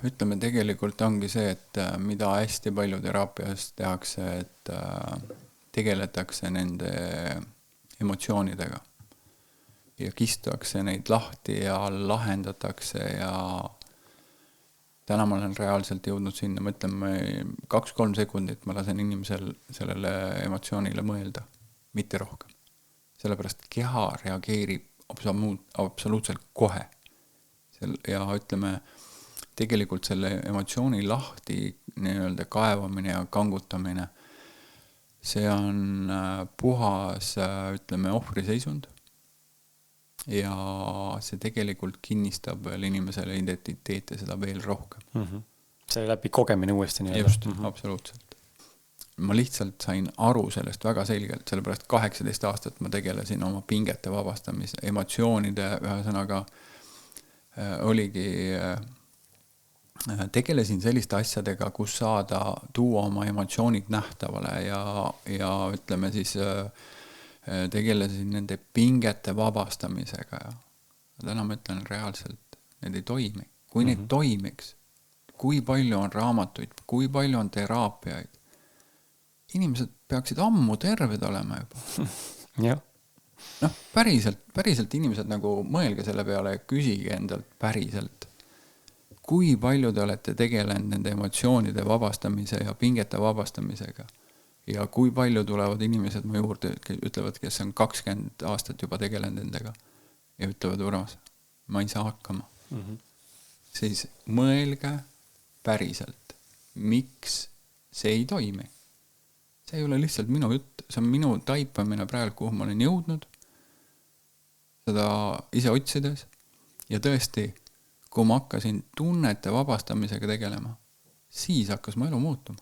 ütleme tegelikult ongi see, et mida hästi palju teraapias tehakse, et tegeletakse nende emotsioonidega ja kistakse neid lahti ja lahendatakse ja täna ma olen reaalselt jõudnud sinna, ma ütleme 2-3 sekundit ma lasen inimesel sellele emotsioonile mõelda, mitte rohkem. Sellepärast keha reageerib absoluutselt kohe. Ja ütleme, tegelikult selle emotsiooni lahti nii-öelda kaevamine ja kangutamine, see on puhas, ütleme, ohvriseisund ja see tegelikult kinnistab veel inimesele identiteete seda veel rohkem. See läbi kogemine uuesti nii. Just, absoluutselt. Ma lihtsalt sain aru sellest väga selgelt, sellepärast 18 aastat ma tegelesin oma pingete vabastamise, emotsioonide ühesõnaga oligi, tegelesin selliste asjadega, kus saada tuua oma emotsioonid nähtavale ja ütleme siis tegelesin nende pingete vabastamisega ja täna ma ütlen reaalselt, need ei toimi. Kui need toimiks, kui palju on raamatuid, kui palju on teraapiaid, inimesed peaksid ammu terved olema juba. Jah. Noh, päriselt inimesed nagu mõelge selle peale ja küsige endalt päriselt, kui palju te olete tegelenud nende emotsioonide vabastamise ja pingete vabastamisega ja kui palju tulevad inimesed mu juurde, ütlevad, kes on 20 aastat juba tegelenud nendega ja ütlevad, Urmas, ma ei saa hakkama. Siis mõelge päriselt, miks see ei toimi. See ei ole lihtsalt minu jutt, see on minu taipamine praegu, kuhu ma olen jõudnud, seda ise otsides ja tõesti, kui ma hakkasin tunnete vabastamisega tegelema, siis hakkas mu elu muutuma.